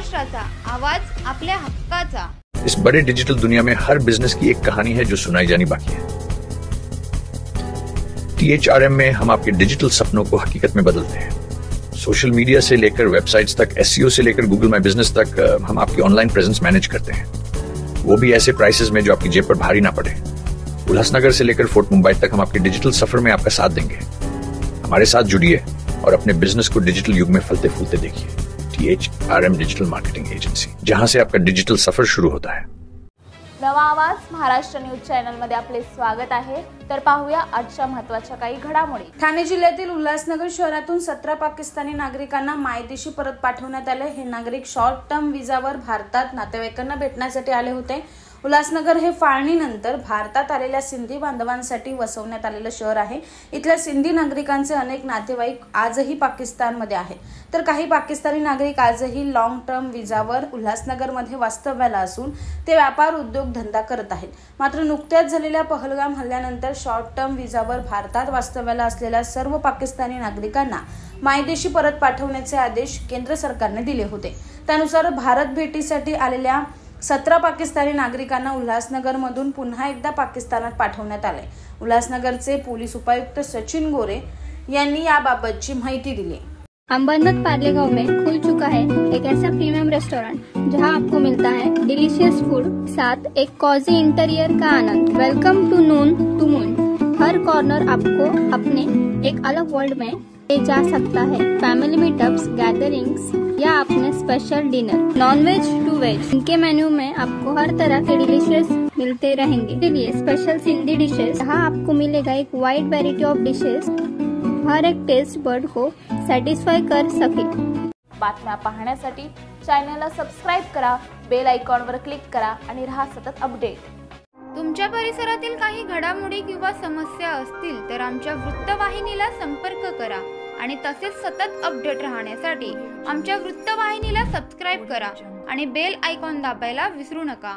महाराष्ट्राचा आवाज आपल्या हक्काचा। इस बड़े डिजिटल दुनिया में हर बिजनेस की एक कहानी है जो सुनाई जानी बाकी है। THRM में हम आपके डिजिटल सपनों को हकीकत में बदलते हैं। सोशल मीडिया से लेकर वेबसाइट्स तक, SEO से लेकर गूगल माई बिजनेस तक हम आपकी ऑनलाइन प्रेजेंस मैनेज करते हैं, वो भी ऐसे प्राइसेस में जो आपकी जेब पर भारी ना पड़े। उल्लासनगर से लेकर फोर्ट मुंबई तक हम आपके डिजिटल सफर में आपका साथ देंगे। हमारे साथ जुड़िए और अपने बिजनेस को डिजिटल युग में फलते फूलते देखिए। THRM डिजिटल मार्केटिंग एजन्सी, जहां से आपका डिजिटल सफर शुरू होता है। नवा आवाज महाराष्ट्र न्यूज चॅनल मध्ये आपले स्वागत आहे। तर पाहूया आजच्या महत्त्वाच्या काही घडामोडी। ठाणे जिल्ह्यातील उल्हासनगर शहरातून 17 पाकिस्तानी नागरिकांना मायदेशी परत पाठवण्यात आले। हे नागरिक शॉर्ट टर्म विजावर भारतात नातेवाईकांना भेटण्यासाठी आले होते। उल्हासनगर हे फाळणीनंतर भारतात आलेल्या सिंधी बांधवांसाठी वसवण्यात आलेलं शहर आहे। इथल्या सिंधी नागरिकांचे अनेक नातेवाईक आजही पाकिस्तानमध्ये आहेत, तर काही पाकिस्तानी नागरिक आजही लॉंग टर्म विजावर उल्हासनगरमध्ये वास्तव्याला असून ते व्यापार उद्योग धंदा करत आहेत। मात्र नुकत्याच झालेल्या पहलगाम हल्ल्यानंतर शॉर्ट टर्म विजावर भारतात वास्तव्याला असलेल्या सर्व पाकिस्तानी नागरिकांना मायदेशी परत पाठवण्याचे आदेश केंद्र सरकारने दिले होते। त्यानुसार भारत भेटीसाठी आलेल्या 17 पाकिस्तानी नागरिकांना उल्हासनगरमधून पुन्हा एकदा पाकिस्तानात पाठवण्यात आले। उल्हासनगरचे पोलीस उपायुक्त सचिन गोरे यांनी याबाबतची माहिती दिली। अंबरनाथ पार्ले गांव में खुल चुका है एक ऐसा प्रीमियम रेस्टोरेंट जहां आपको मिलता है डिलीशियस फूड, साथ एक कॉजी इंटीरियर का आनंद। Welcome to Noon to Moon. हर कॉर्नर आपको अपने एक अलग वर्ल्ड में ले जा सकता है। फैमिली मीटअप्स, गैदरिंग्स या अपने special dinner, non veg to veg, इनके मेन्यू में आपको हर तरह के डिलीशियस मिलते रहेंगे। इसलिए स्पेशल सिंधी डिशेस, जहाँ आपको मिलेगा एक वाइड वैरायटी ऑफ डिशेस, हर एक टेस्ट बर्ड को सॅटिस्फाय कर सके। बातम्या पाहण्यासाठी चॅनलला सबस्क्राइब करा, बेल आयकॉनवर क्लिक करा आणि रहा सतत अपडेट। तुमच्या परिसरातील काही घडामोडी किंवा समस्या असतील तर आमच्या वृत्तवाहिनीला संपर्क करा आणि तसेच सतत अपडेट राहण्यासाठी आमच्या वृत्तवाहिनीला सबस्क्राइब करा आणि बेल आयकॉन दाबायला विसरू नका।